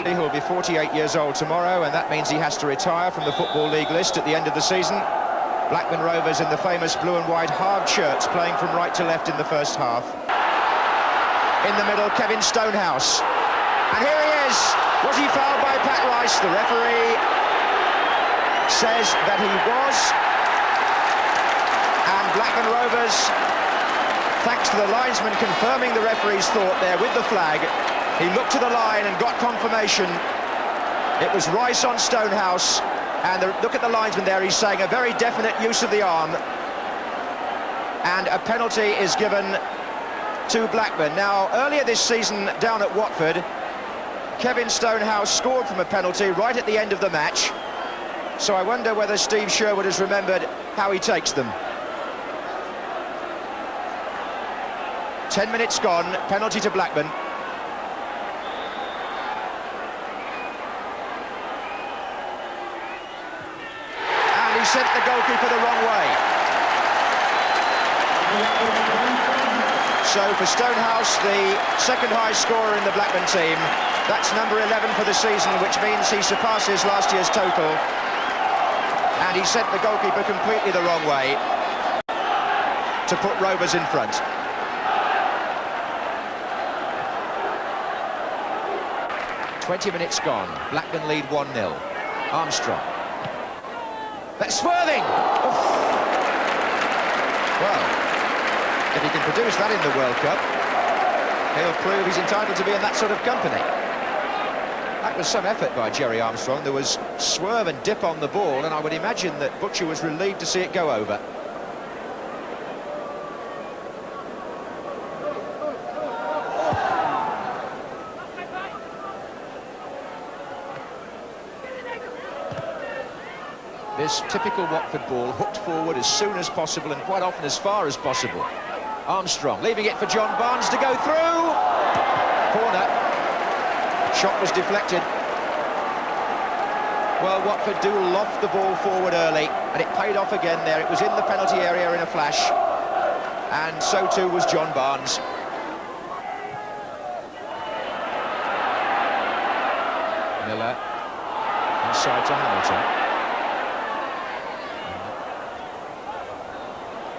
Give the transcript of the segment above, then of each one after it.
He will be 48 years old tomorrow, and that means he has to retire from the Football League list at the end of the season. Blackburn Rovers in the famous blue and white hard shirts, playing from right to left in the first half. In the middle, Kevin Stonehouse. And here he is. Was he fouled by Pat Rice? The referee says that he was. And Blackburn Rovers, thanks to the linesman confirming the referee's thought there with the flag, he looked to the line and got confirmation. It was Rice on Stonehouse. And look at the linesman there, he's saying a very definite use of the arm. And a penalty is given to Blackburn. Now, earlier this season down at Watford, Kevin Stonehouse scored from a penalty right at the end of the match. So I wonder whether Steve Sherwood has remembered how he takes them. 10 minutes gone, penalty to Blackburn. And he sent the goalkeeper the wrong way. So for Stonehouse, the second highest scorer in the Blackburn team, that's number 11 for the season, which means he surpasses last year's total. And he sent the goalkeeper completely the wrong way to put Rovers in front. "20 minutes gone. Blackburn lead 1-0. Armstrong. That's swerving! Oof. Well, if he can produce that in the World Cup, he'll prove he's entitled to be in that sort of company. That was some effort by Jerry Armstrong. There was swerve and dip on the ball, and I would imagine that Butcher was relieved to see it go over. This typical Watford ball, hooked forward as soon as possible and quite often as far as possible. Armstrong leaving it for John Barnes to go through. Corner. Shot was deflected. Well, Watford do loft the ball forward early, and it paid off again there. It was in the penalty area in a flash, and so too was John Barnes. Miller inside to Hamilton.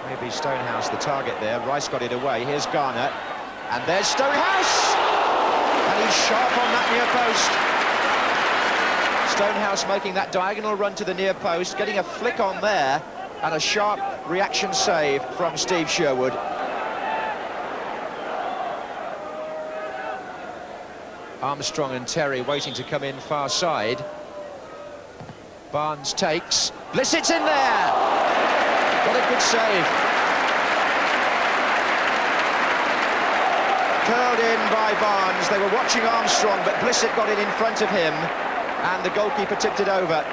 Maybe Stonehouse the target there. Rice got it away. Here's Garner, and there's Stonehouse, and he's sharp on that near post. Stonehouse making that diagonal run to the near post, getting a flick on there, and a sharp reaction save from Steve Sherwood. Armstrong and Terry waiting to come in far side. Barnes takes. Blissett's in there! What a good save. Curled in by Barnes. They were watching Armstrong, but Blissett got it in front of him, and the goalkeeper tipped it over.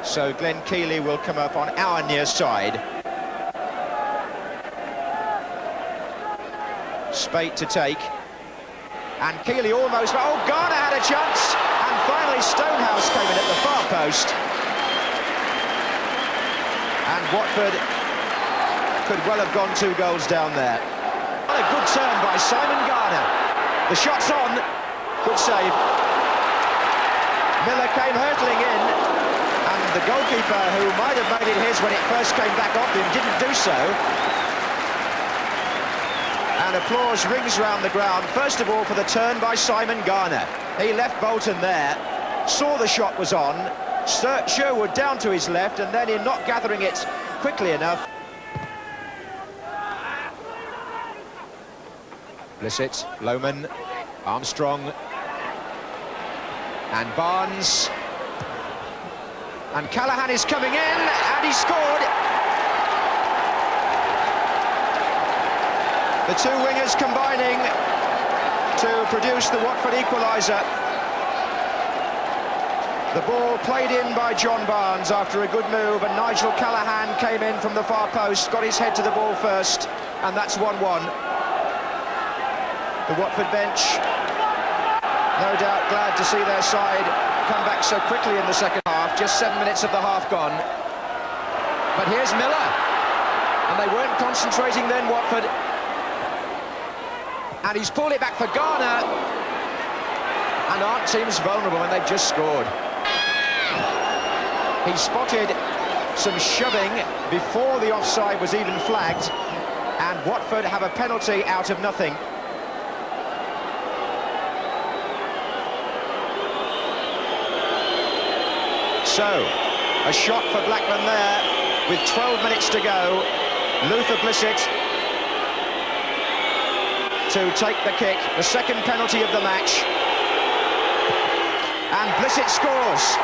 So Glenn Keeley will come up on our near side. Spate to take. And Keeley almost... Oh, Garner had a chance! And finally Stonehouse came in at the far post. And Watford could well have gone 2 goals down there. What a good turn by Simon Garner. The shot's on. Good save. Miller came hurtling in, and the goalkeeper, who might have made it his when it first came back off him, didn't do so. And applause rings round the ground, first of all for the turn by Simon Garner. He left Bolton there, saw the shot was on, Sherwood down to his left, and then in not gathering it quickly enough. Blissett, Lohman, Armstrong, and Barnes. And Callaghan is coming in, and he scored! The two wingers combining to produce the Watford equaliser. The ball played in by John Barnes after a good move, and Nigel Callaghan came in from the far post, got his head to the ball first, and that's 1-1. The Watford bench, no doubt glad to see their side come back so quickly in the second half, just 7 minutes of the half gone. But here's Miller, and they weren't concentrating then, Watford. And he's pulled it back for Garner. And aren't teams vulnerable when they've just scored? He spotted some shoving before the offside was even flagged, and Watford have a penalty out of nothing. So, a shot for Blackburn there, with 12 minutes to go. Luther Blissett to take the kick, the second penalty of the match. And Blissett scores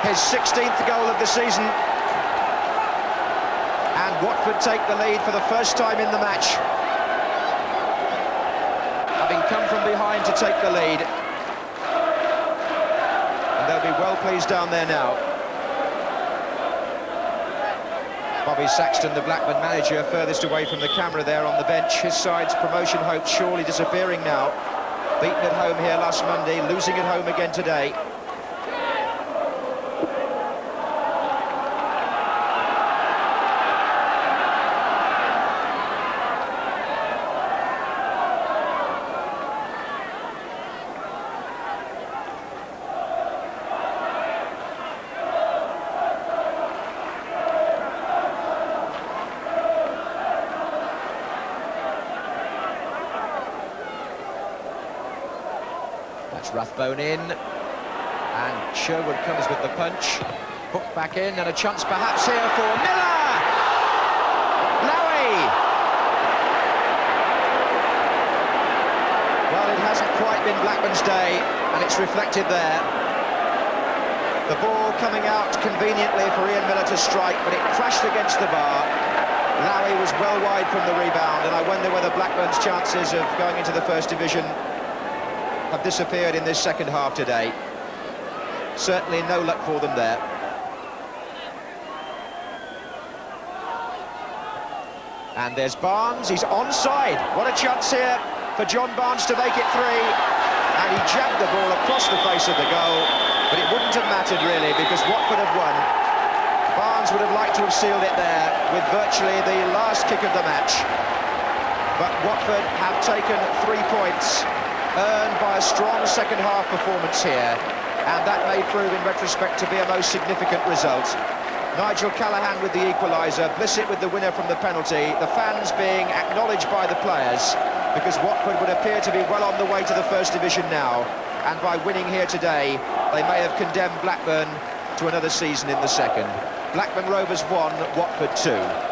his 16th goal of the season. And Watford take the lead for the first time in the match, having come from behind to take the lead. And they'll be well pleased down there now. Bobby Saxton, the Blackburn manager, furthest away from the camera there on the bench. His side's promotion hopes surely disappearing now. Beaten at home here last Monday, losing at home again today. That's Rathbone in, and Sherwood comes with the punch. Hooked back in, and a chance perhaps here for Miller! Lowy! Well, it hasn't quite been Blackburn's day, and it's reflected there. The ball coming out conveniently for Ian Miller to strike, but it crashed against the bar. Lowy was well wide from the rebound, and I wonder whether Blackburn's chances of going into the First Division have disappeared in this second half today. Certainly no luck for them there. And there's Barnes, he's onside. What a chance here for John Barnes to make it three. And he jabbed the ball across the face of the goal, but it wouldn't have mattered really, because Watford have won. Barnes would have liked to have sealed it there with virtually the last kick of the match. But Watford have taken 3 points, earned by a strong second half performance here, and that may prove in retrospect to be a most significant result. Nigel Callaghan with the equaliser, Blissett with the winner from the penalty, the fans being acknowledged by the players, because Watford would appear to be well on the way to the First Division now, and by winning here today they may have condemned Blackburn to another season in the second. Blackburn Rovers 1, Watford 2.